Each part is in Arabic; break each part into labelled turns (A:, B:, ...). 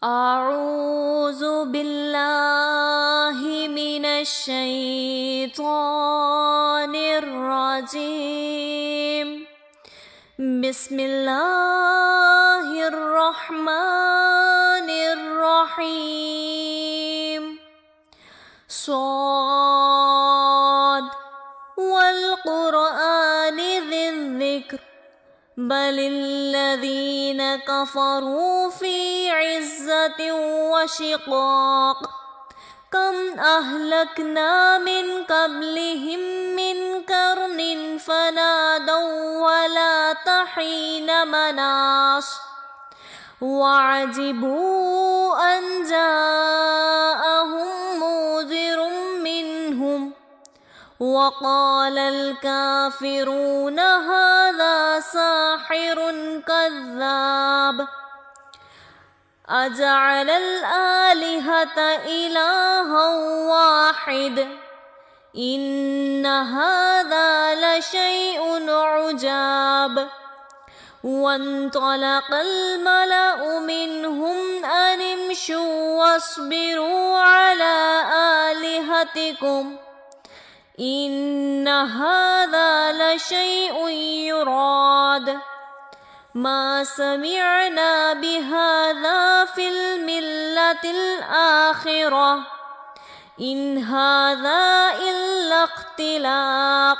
A: أعوذ بالله من الشيطان الرجيم. بسم الله الرحمن الرحيم. صاد والقرآن ذي الذكر بل الذين كفروا في عزة وشقاق كم أهلكنا من قبلهم من قرن فنادوا ولا تحين مناص وعجبوا أن جاءهم منذر منهم وقال الكافرون هذا ساحر كذاب أجعل الآلهة إلها واحد إن هذا لشيء عجاب. وانطلق الملأ منهم أن امشوا واصبروا على آلهتكم إن هذا لشيء يراد ما سمعنا بهذا في الملة الآخرة إن هذا إلا اختلاق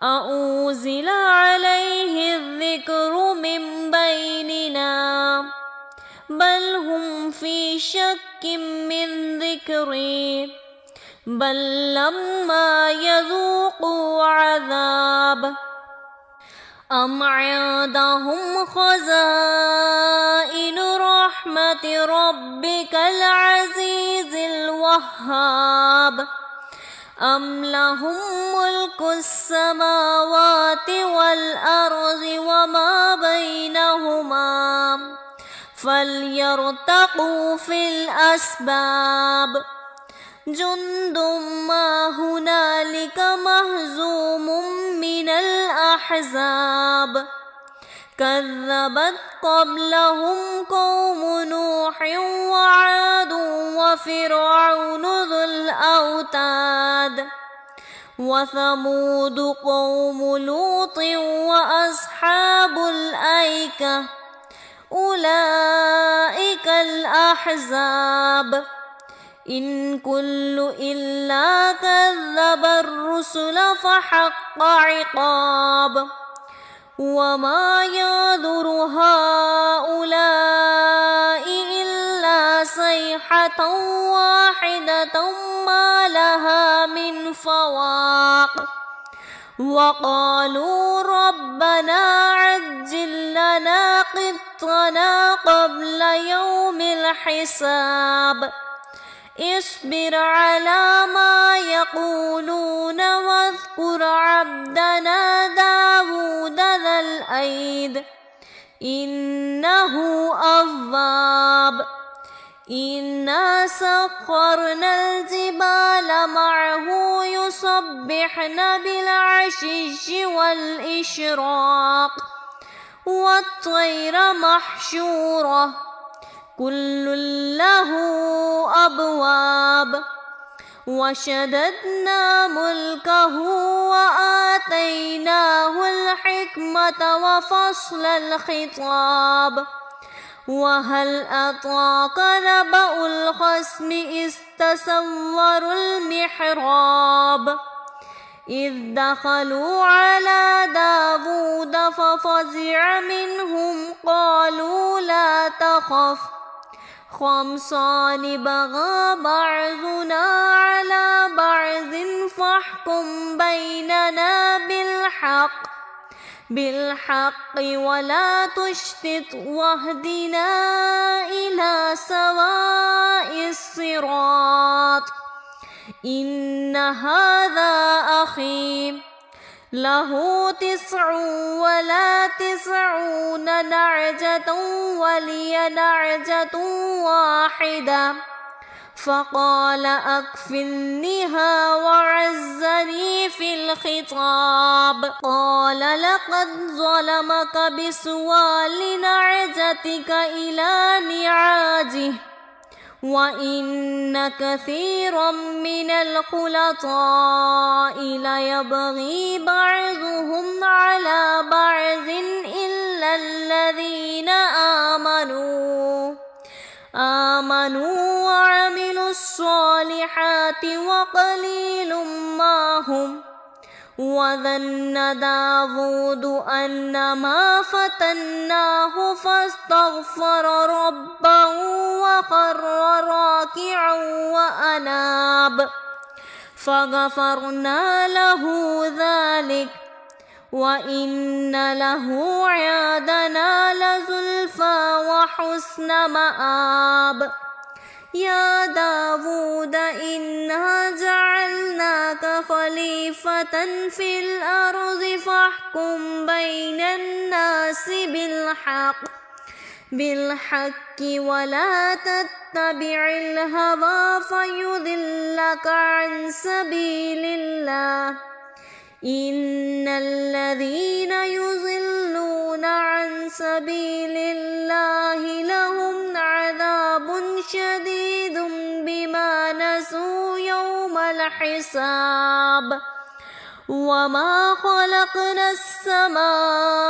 A: أأنزل عليه الذكر من بيننا بل هم في شك من ذكري بل لما يذوقوا عذاب أم عندهم خزائن رحمة ربك العزيز الوهاب أم لهم ملك السماوات والأرض وما بينهما فليرتقوا في الأسباب جند ما هنالك مهزوم من الأحزاب كذبت قبلهم قوم نوح وعاد وفرعون ذو الأوتاد وثمود قوم لوط وأصحاب الأيكة أولئك الأحزاب إن كل إلا كذب الرسل فحق عقاب وما يعذر هؤلاء إلا صيحة واحدة ما لها من فواق وقالوا ربنا عجل لنا قطنا قبل يوم الحساب اصبر على ما يقولون واذكر عبدنا داود ذا الأيد إنه أواب إنا سخرنا الجبال معه يسبحن بالعشي والإشراق والطير محشورة كل له أبواب وشددنا ملكه وآتيناه الحكمة وفصل الخطاب وهل أتاك نبأ الخصم إذ تسوروا المحراب إذ دخلوا على داود ففزع منهم قالوا لا تخف خمسان بغى بعضنا على بعض فاحكم بيننا بالحق ولا تشتت واهدنا إلى سواء الصراط إن هذا أخي له 99 نعجة ولي نعجة واحدة فقال أكفلنها وعزني في الخطاب قال لقد ظلمك بسؤال نعجتك إلى نعاجه وإن كثيرا من الخلطاء ليبغي بعضهم على بعض إلا الذين آمنوا وعملوا الصالحات وقليل ما هم. وظن داود أنما فتناه فاستغفر ربه وخر راكعا وأناب فغفرنا له ذلك وإن له عندنا لزلفى وحسن مآب. يا داود إنا جعلناك خليفة في الأرض فاحكم بين الناس بالحق ولا تتبع الهوى فيضلك عن سبيل الله. إن الذين يضلون عن سبيل الله لهم عذاب شديد بما نسوا يوم الحساب. وما خلقنا السماء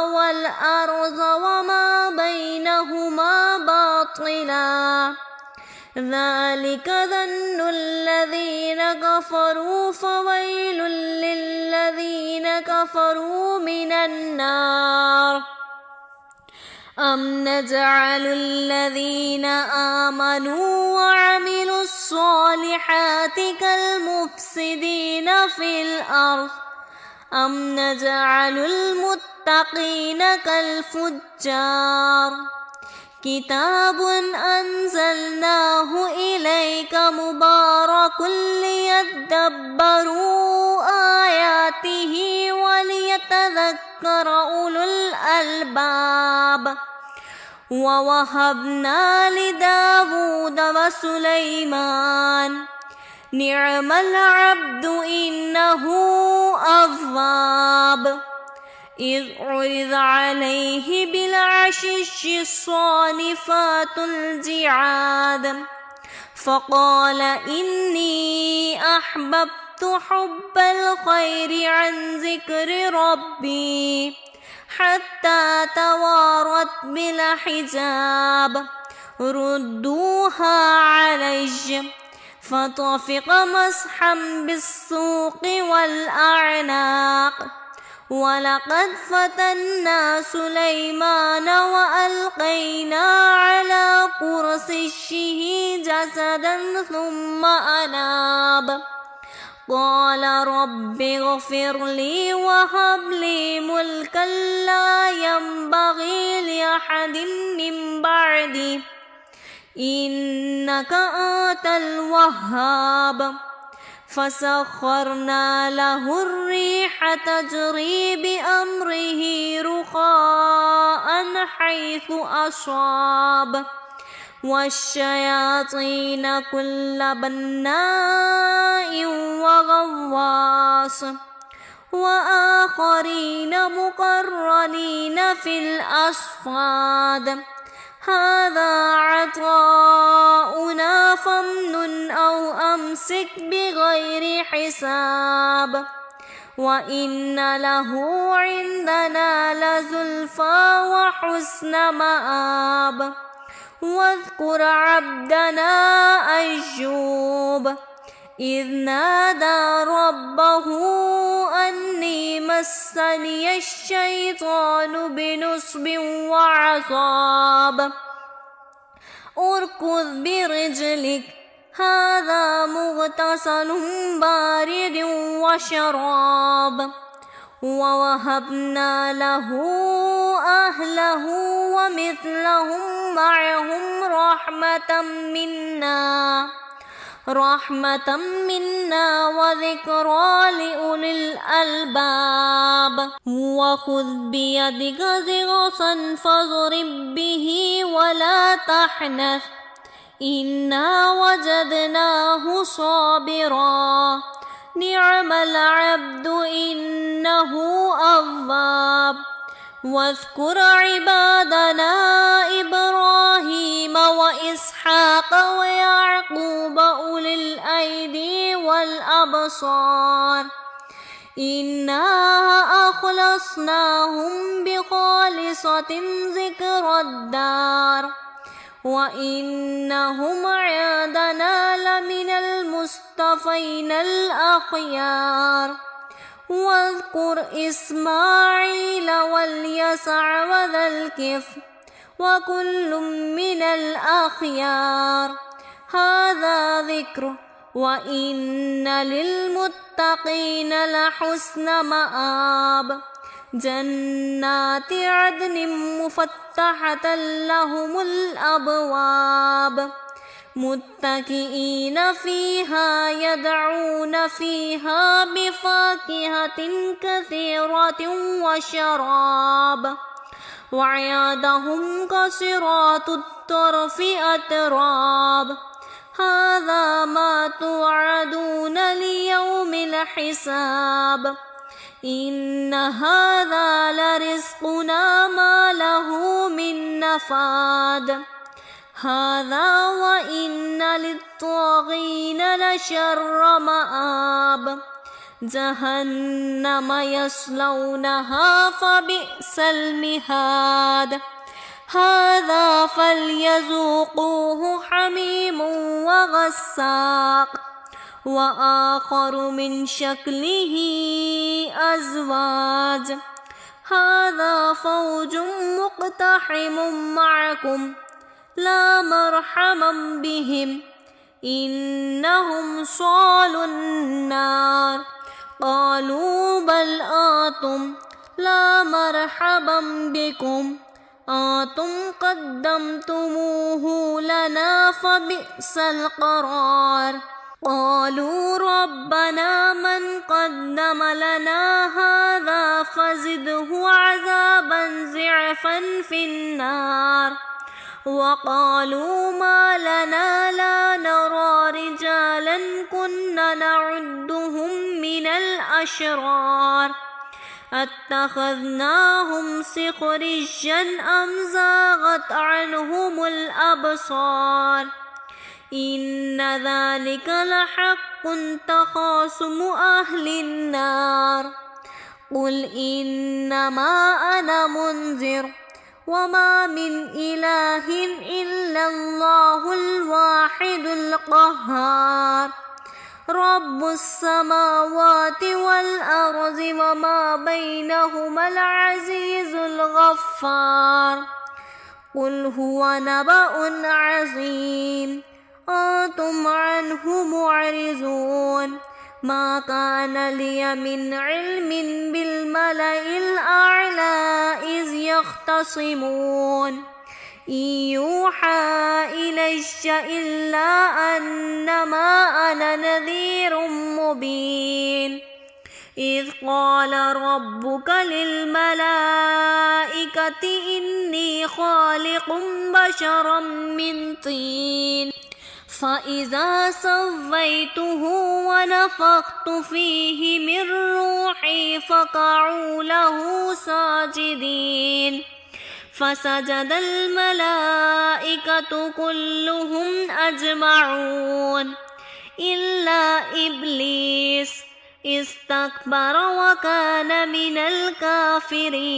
A: والأرض وما بينهما باطلا ذلك ظن الذين كفروا فويل للذين كفروا من النار. أم نجعل الذين آمنوا وعملوا الصالحات كالمفسدين في الأرض أم نجعل المتقين كالفجار. كتاب أنزلناه إليك مبارك ليدبروا آياته وليتذكر أولو الألباب. ووهبنا لداود وسليمان نعم العبد إنه أواب. إذ عرض عليه بالعشش الصالفات الجعاد فقال إني أحببت حب الخير عن ذكر ربي حتى توارت بالحجاب. ردوها علي فطفق مسحا بالسوق والأعناق. ولقد فتنا سليمان وألقينا على كرسيه جسدا ثم أناب قال رب اغفر لي وهب لي ملكا لا ينبغي لأحد من بعدي إنك أنت الوهاب. فسخرنا له الريح تجري بأمره رخاء حيث أصاب والشياطين كل بناء وغواص وآخرين مقرنين في الأصفاد. هذا عطاؤنا فامنن أو أمسك بغير حساب. وإن له عندنا لزلفى وحسن مآب. واذكر عبدنا أيوب إذ نادى ربه أني مسني الشيطان بنصب وعصاب اركض برجلك هذا مغتسل بارد وشراب. ووهبنا له أهله ومثلهم معهم رحمة منا وذكرى لأولي الألباب. وخذ بيدك ضغثا فاضرب به ولا تحنث إنا وجدناه صابرا نعم العبد إنه أواب. واذكر عبادنا إبراهيم وإسحاق وإسحاق ويعقوب أولي الأيدي والأبصار إنا أخلصناهم بخالصة ذكر الدار وإنهم عندنا لمن المصطفين الأخيار واذكر إسماعيل واليسع وذا الكفل وكل من الأخيار هذا ذكر وإن للمتقين لحسن مآب جنات عدن مفتحة لهم الأبواب متكئين فيها يدعون فيها بفاكهة كثيرة وشراب وعندهم قاصرات الطرف أتراب هذا ما توعدون ليوم الحساب إن هذا لرزقنا ما له من نفاد هذا وإن للطاغين لشر مآب جهنم يصلونها فبئس المهاد هذا فليذوقوه حميم وغساق وآخر من شكله أزواج هذا فوج مقتحم معكم لا مرحبا بهم إنهم صالوا النار قالوا بل آتم لا مرحبا بكم أنتم قدمتموه لنا فبئس القرار قالوا ربنا من قدم لنا هذا فزده عذابا ضعفا في النار وقالوا ما لنا لا نرى رجالا كنا نعدهم من الأشرار اتخذناهم سخريا أم زاغت عنهم الأبصار إن ذلك لحق تخاصم أهل النار قل إنما أنا منذر وما من إله إلا الله الواحد القهار رب السماوات والأرض وما بينهما العزيز الغفار قل هو نبأ عظيم أنتم عنه معرضون ما كان لي من علم بالملأ الأعلى إذ يختصمون إن يوحى إلي إلا أنما أنا نذير مبين إذ قال ربك للملائكة إني خالق بشرا من طين فإذا سويته ونفخت فيه من روحي فقعوا له ساجدين فسجد الملائكة كلهم أجمعون إلا إبليس استكبر وكان من الكافرين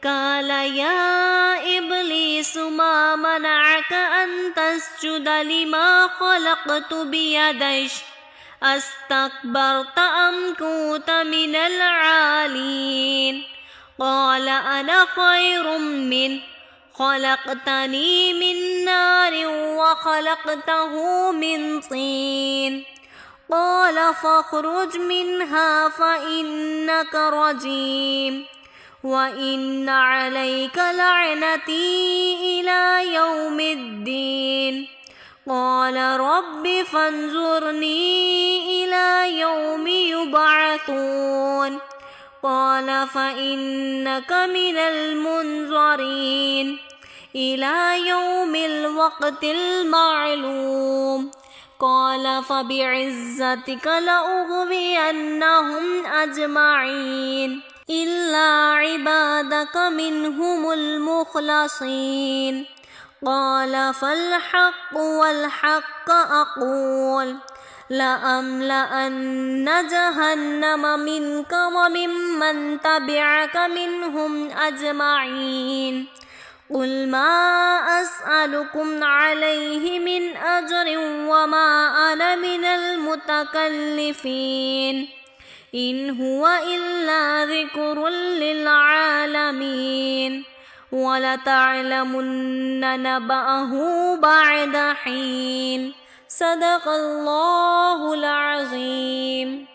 A: قال يا إبليس ما منعك أن تسجد لما خلقت بيدي أستكبرت أم كنت من العالين قال أنا خير منه خلقتني من نار وخلقته من طين قال فاخرج منها فإنك رجيم وإن عليك لعنتي إلى يوم الدين قال رب فانظرني إلى يوم يبعثون قال فإنك من المنظرين إلى يوم الوقت المعلوم قال فبعزتك لأغوينهم أجمعين إلا عبادك منهم المخلصين قال فالحق والحق أقول لأملأن جهنم منك وممن تبعك منهم أجمعين قل ما أسألكم عليه من أجر وما أنا من المتكلفين إن هو إلا ذكر للعالمين ولتعلمن نبأه بعد حين صدق الله العظيم.